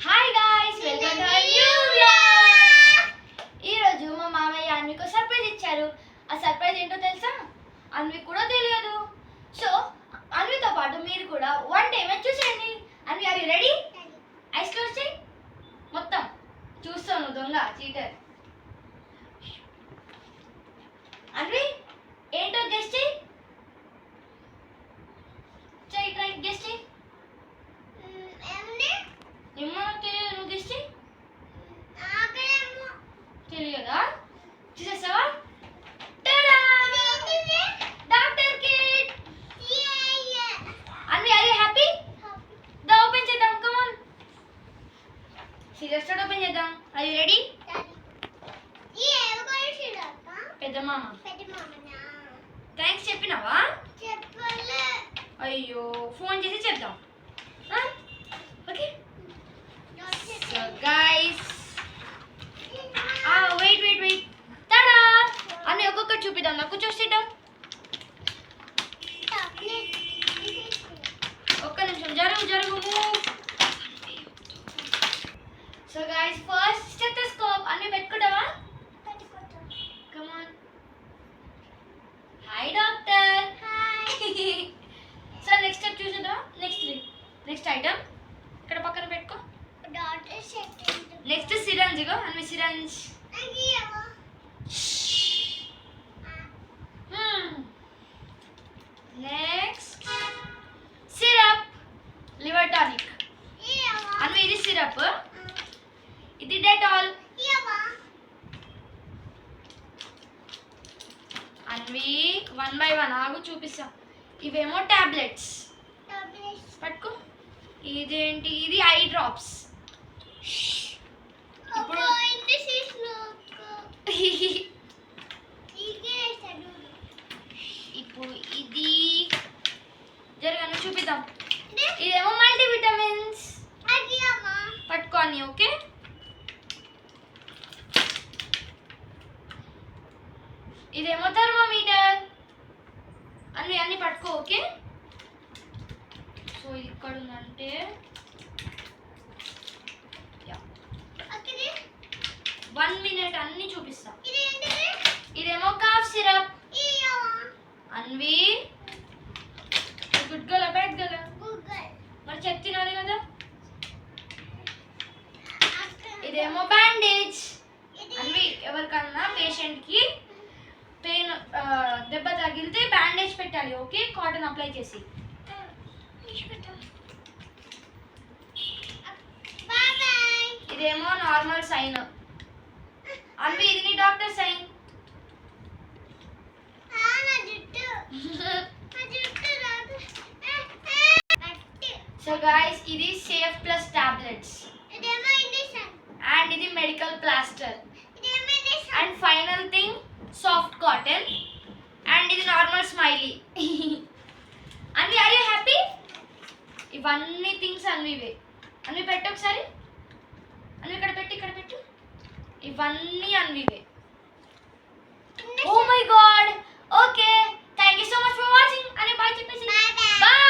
Hi guys, welcome to our new vlog. ఈ రోజు మా మామయ్య అన్వికి సర్ప్రైజ్ ఇచ్చారు. ఆ సర్ప్రైజ్ ఏంటో తెలుసా? అన్వికి కూడా తెలియదు. సో అన్వితో పాటు మీరు కూడా వన్ డే మ్యాచ్ చూసేయండి. Anvi, are you ready? Eyes close చేయి. మొత్తం చూస్తాను, దొంగ చీటర్. అన్వి, ఏంటో గెస్ట్ చేయి. ట్రై గెస్ట్ చేయి. ఏమో తెలియదు, నువ్వు గెస్ట్ చేయి. తెలియదా? చూసేసావా? Doctor kit. Anvi, are you happy? దా ఓపెన్ చేద్దాం, కమ్ ఆన్. సీరియస్ ఓపెన్ చేద్దాం. Are you ready? పెద్ద మామ. థ్యాంక్స్ చెప్పినావా? అయ్యో, ఫోన్ చేసి చెప్దాం. Okay so guys, wait tada. అన్నీ ఒక్కొక్కటి చూపిద్దాం. నాకు చూసిద్దాం. ఒక్క నిమిషం, జరుగు. So guys, first stethoscope. అన్నీ పెట్టుకుంటావా? Come on. Hi doctor. So next step చూసేద్దాం. నెక్స్ట్ ఐటమ్ ఇక్కడ పక్కన పెట్టుకో. Next syringe. ఇగో అన్ని syringe. Next syrup, liver tonic. Anvi, ఇది సిరప్, ఇది డెటాల్. అన్వి, 1 by 1 ఆగు, చూపిస్తా. ఇవేమో టాబ్లెట్స్. పట్టుకో. ఇదేంటి? ఇది ఐ డ్రాప్స్. ఇప్పుడు ఇది జరగను చూపిద్దాం. ఇదేమో మల్టీవిటమిన్స్. పట్టుకో అని. ఓకే, ఇదేమో థర్మోమీటర్. అన్ని పట్టుకో. ఓకే, సో ఇక్కడ ఉందంటే 1 minute అన్ని చూపిస్తా. ఇదేమో కాఫ్ సిరప్. అన్వి, గుడ్ గల బ్యాడ్ గల మరి చెప్తున్నాను కదా. ఇదేమో బ్యాండేజ్. అన్వి, ఎవరికన్నా పేషెంట్కి పెయిన్ దెబ్బ తగిలితే బ్యాండేజ్ పెట్టాలి. ఓకే, కాటన్ అప్లై చేసి. ఇదేమో నార్మల్ సైన్. అన్వి, ఇది నీ డాక్టర్ సైన్. సో గైస్, ఇది సేఫ్ ప్లస్ టాబ్లెట్స్ అండ్ ఇది medical plaster and final thing soft cotton and ఇది normal smiley. Anvi, are you happy? ఇవన్నీ థింగ్స్ అన్వివే. అన్వి, పెట్టు ఒకసారి. అన్వి, ఇక్కడ పెట్టు. ఇవన్నీ అన్వివే. Oh my God. Okay, thank you so much for watching. అని బాయ్ చెప్పేసి. బాయ్.